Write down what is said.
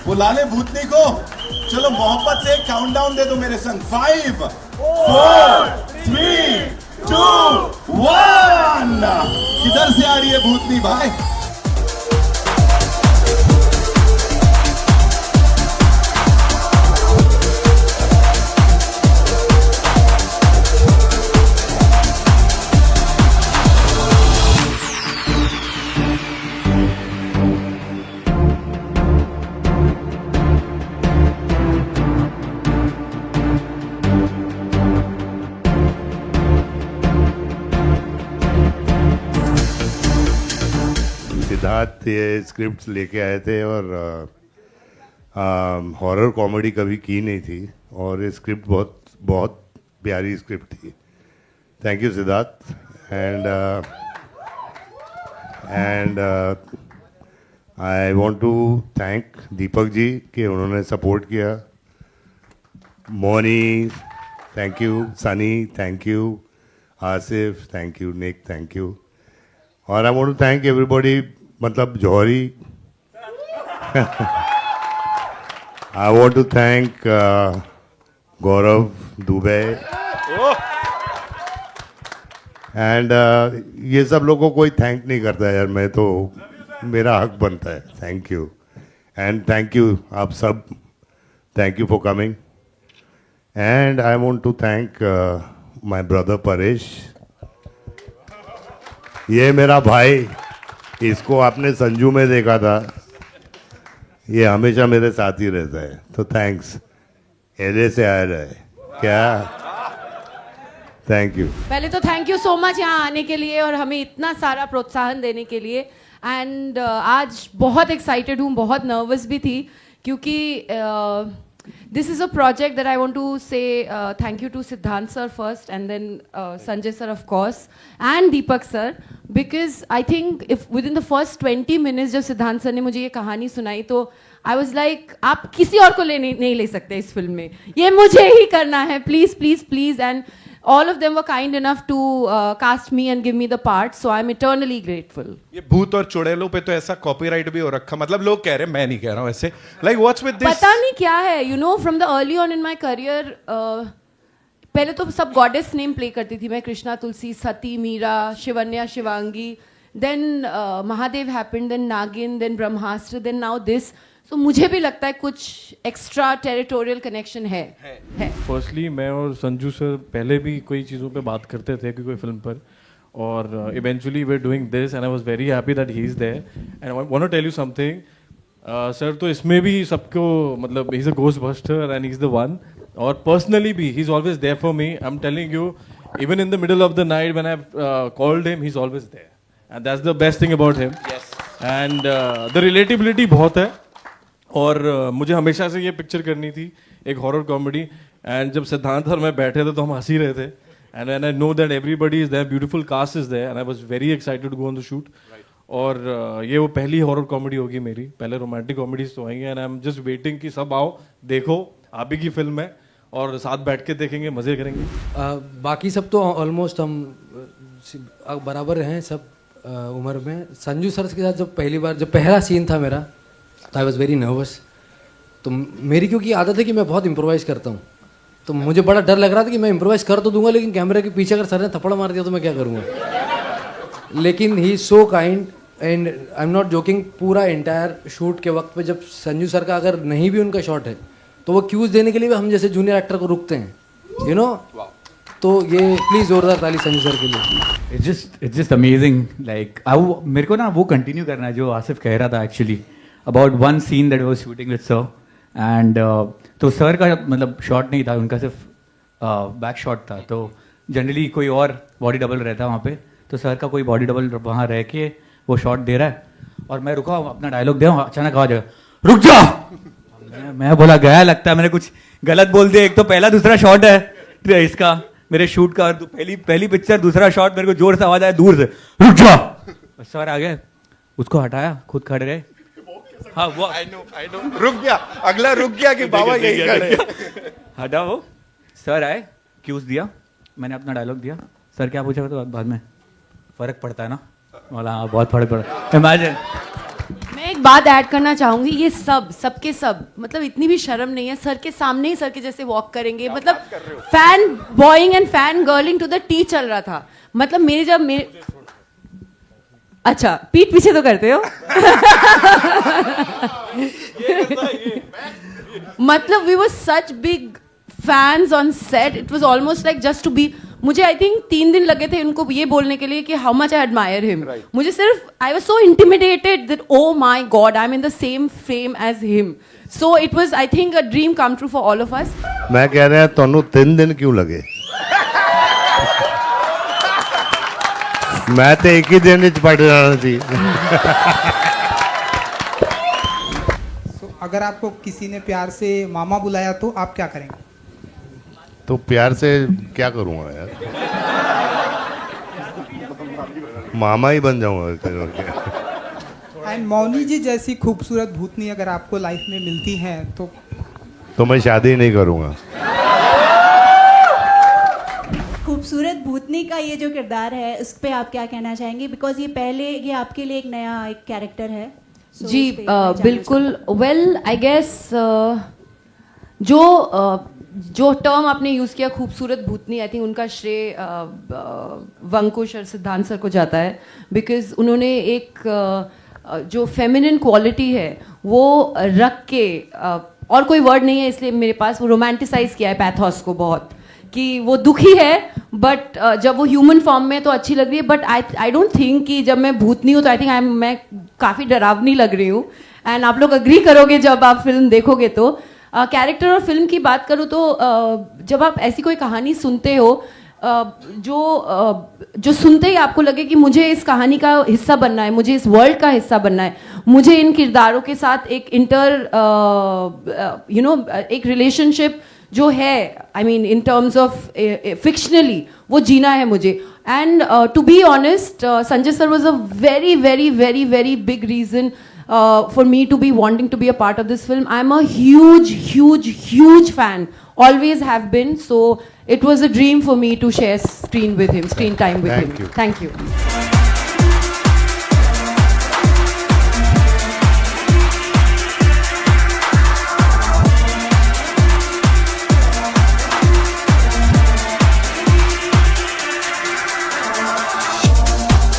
बुला ले भूतनी को। चलो मोहब्बत से एक काउंटडाउन दे दो मेरे संग। 5 4 3 2 1। किधर से आ रही है भूतनी भाई? सिद्धार्थ ये स्क्रिप्ट लेके आए थे और हॉरर कॉमेडी कभी की नहीं थी और ये स्क्रिप्ट बहुत बहुत प्यारी स्क्रिप्ट थी। Thank you Siddharth. And I want to thank Deepak ji कि उन्होंने सपोर्ट किया। Moni thank you, Sunny thank you, Asif thank you, Nick thank you. और I want to thank everybody, मतलब Johri. I want to thank Gaurav Dubey and ये सब लोगों को कोई थैंक नहीं करता यार, मैं तो मेरा हक बनता है। Thank you and thank you आप सब। Thank you for coming and I want to thank my brother Paresh. ये मेरा भाई, इसको आपने संजू में देखा था, ये हमेशा मेरे साथ ही रहता है, तो थैंक्स। एले से आया रहे क्या? Thank you. पहले तो थैंक यू सो मच यहाँ आने के लिए और हमें इतना सारा प्रोत्साहन देने के लिए। एंड आज बहुत एक्साइटेड हूँ, बहुत नर्वस भी थी क्योंकि this is a project that I want to say thank you to Siddhant sir first and then Sanjay sir of course and Deepak sir, because I think if within the first 20 minutes जब सिद्धांत sir ने मुझे ये कहानी सुनाई तो I was like आप किसी और को नहीं ले सकते इस फिल्म में, ये मुझे ही करना है, please please please. And all of them were kind enough to cast me and give me the part, so I'm eternally grateful. ये भूत और चुड़ैलों पे तो ऐसा कॉपीराइट भी हो रखा, मतलब लोग कह रहे हैं, मैं नहीं कह रहा हूँ ऐसे, like what's with this? पता नहीं क्या है, you know, from the early on in my career, पहले तो सब गॉडेस नेम प्ले करती थी मैं, कृष्णा, तुलसी, सती, Meera, Shivanya, Shivangi, then Mahadev happened, then नागिन, then Brahmastra, then now this. So मुझे भी लगता है कुछ एक्स्ट्रा टेरिटोरियल कनेक्शन है। फर्स्टली मैं और संजू सर पहले भी कोई चीज़ों पे बात करते थे कि कोई फिल्म पर, और eventually we are doing this and I was very happy that he is there. And I want to tell you something sir, तो इसमें भी सबको मतलब he is a ghostbuster and he is the one, और personally भी he is always there for me. I am telling you, even in the middle of the night when I called him, he is always there and that's the best thing about him. And the relatability बहुत है, और मुझे हमेशा से ये picture करनी थी, एक हॉरर कॉमेडी। एंड जब सिद्धांत और मैं बैठे थे तो हम हंस ही रहे थे, and when I know that everybody is there, beautiful cast is there, and I was very excited to go on the shoot. और ये वो पहली हॉरर कॉमेडी होगी मेरी, पहले रोमांटिक कॉमेडीज तो आएंगे, and I am just waiting कि सब आओ, देखो, आप ही की फिल्म है और साथ बैठ के देखेंगे, मज़े करेंगे। बाकी सब तो ऑलमोस्ट हम बराबर हैं सब उम्र में। संजू सर के साथ जब पहला सीन था मेरा, तो आई वॉज वेरी नर्वस। तो मेरी क्योंकि आदत है कि मैं बहुत इम्प्रोवाइज़ करता हूँ, तो मुझे बड़ा डर लग रहा था कि मैं इम्प्रोवाइज़ कर तो दूंगा, लेकिन कैमरे के पीछे अगर सर ने थप्पड़ मार दिया तो मैं क्या करूँगा। लेकिन he is so kind and I am not joking, पूरा एंटायर शूट के वक्त पे जब संजू सर का अगर नहीं भी उनका शॉट है तो वो क्यूज़ देने के लिए भी हम जैसे जूनियर एक्टर को रुकते हैं, यू नो। तो ये प्लीज़ जोरदार ताली संजू सर के लिए। It's just amazing. लाइक मेरे को ना वो कंटिन्यू करना है जो आसिफ कह रहा था actually, about one seen that was shooting with sir. And तो सर का मतलब शॉट नहीं था, उनका सिर्फ बैक शॉट था, तो जनरली कोई और बॉडी डबल रहता है वहाँ पे, तो सर का कोई बॉडी डबल वहाँ रह के वो शॉट दे रहा है और मैं रुका अपना डायलॉग दे, अचानक आवाज रुक जा। मैं बोला गया, लगता है मैंने कुछ गलत बोल दिया। एक तो पहला दूसरा शॉट है इसका मेरे शूट का, पहली पिक्चर दूसरा शॉट, मेरे को जोर से आवाज आया दूर से, रुक जा। सर आ गए, उसको हटाया, खुद खड़े रहे। हाँ वो I know रुक गया, अगला रुक गया कि बाबा यही खड़े। हटा वो, सर आए, क्यूज दिया, मैंने अपना डायलॉग दिया। सर क्या पूछा तो बाद में फर्क पड़ता है ना, बोला हाँ बहुत फर्क पड़ा। इमेजिन मैं एक बात ऐड करना चाहूंगी, ये सबके सब मतलब इतनी भी शर्म नहीं है, सर के सामने ही सर के जैसे वॉक करेंगे, मतलब fan boying and fan girling to the T चल रहा था। मतलब मेरे अच्छा पीठ पीछे तो करते हो मतलब we were such big fans on set, it was almost like just to be. मुझे आई थिंक 3 दिन लगे थे उनको ये बोलने के लिए कि how much I admire him. मुझे सिर्फ I was so intimidated that oh my God I am in the same frame as him. So it was I think a dream come true for all of us. मैं कह रहा ਤੁਹਾਨੂੰ 3 दिन क्यों लगे? मैं तो एक ही दिन ਵਿੱਚ ਪੜ ਜਾਣਾ ਸੀ। अगर आपको किसी ने प्यार से मामा बुलाया तो आप क्या करेंगे? तो प्यार से क्या करूंगा यार, मामा ही बन जाऊंगा। एंड मौनी जी जैसी खूबसूरत भूतनी अगर आपको लाइफ में मिलती हैं तो मैं शादी नहीं करूंगा। खूबसूरत भूतनी का ये जो किरदार है उस पे आप क्या कहना चाहेंगे? बिकॉज ये आपके लिए एक नया एक कैरेक्टर है। So, जी उस पे मैं जानना बिल्कुल। वेल आई गेस जो टर्म आपने यूज़ किया खूबसूरत भूतनी, आई थिंक उनका श्रेय वंकुश और सिद्धांत सर को जाता है, बिकॉज उन्होंने एक जो फेमिनिन क्वालिटी है वो रख के और कोई वर्ड नहीं है इसलिए मेरे पास, वो रोमांटिसाइज किया है पैथोस को बहुत, कि वो दुखी है बट जब वो ह्यूमन फॉर्म में तो अच्छी लग रही है, बट आई डोंट थिंक कि जब मैं भूतनी हूँ तो आई थिंक मैं काफ़ी डरावनी लग रही हूँ। एंड आप लोग अग्री करोगे जब आप फिल्म देखोगे तो। कैरेक्टर और फिल्म की बात करूँ तो जब आप ऐसी कोई कहानी सुनते हो जो सुनते ही आपको लगे कि मुझे इस कहानी का हिस्सा बनना है, मुझे इस वर्ल्ड का हिस्सा बनना है, मुझे इन किरदारों के साथ एक एक रिलेशनशिप जो है, I mean in terms of fictionally वो जीना है मुझे। And to be honest Sanjay sir was a very very very very big reason for me to be wanting to be a part of this film. I'm a huge fan, always have been, so it was a dream for me to share screen with him, screen time with him. Thank you. Thank you.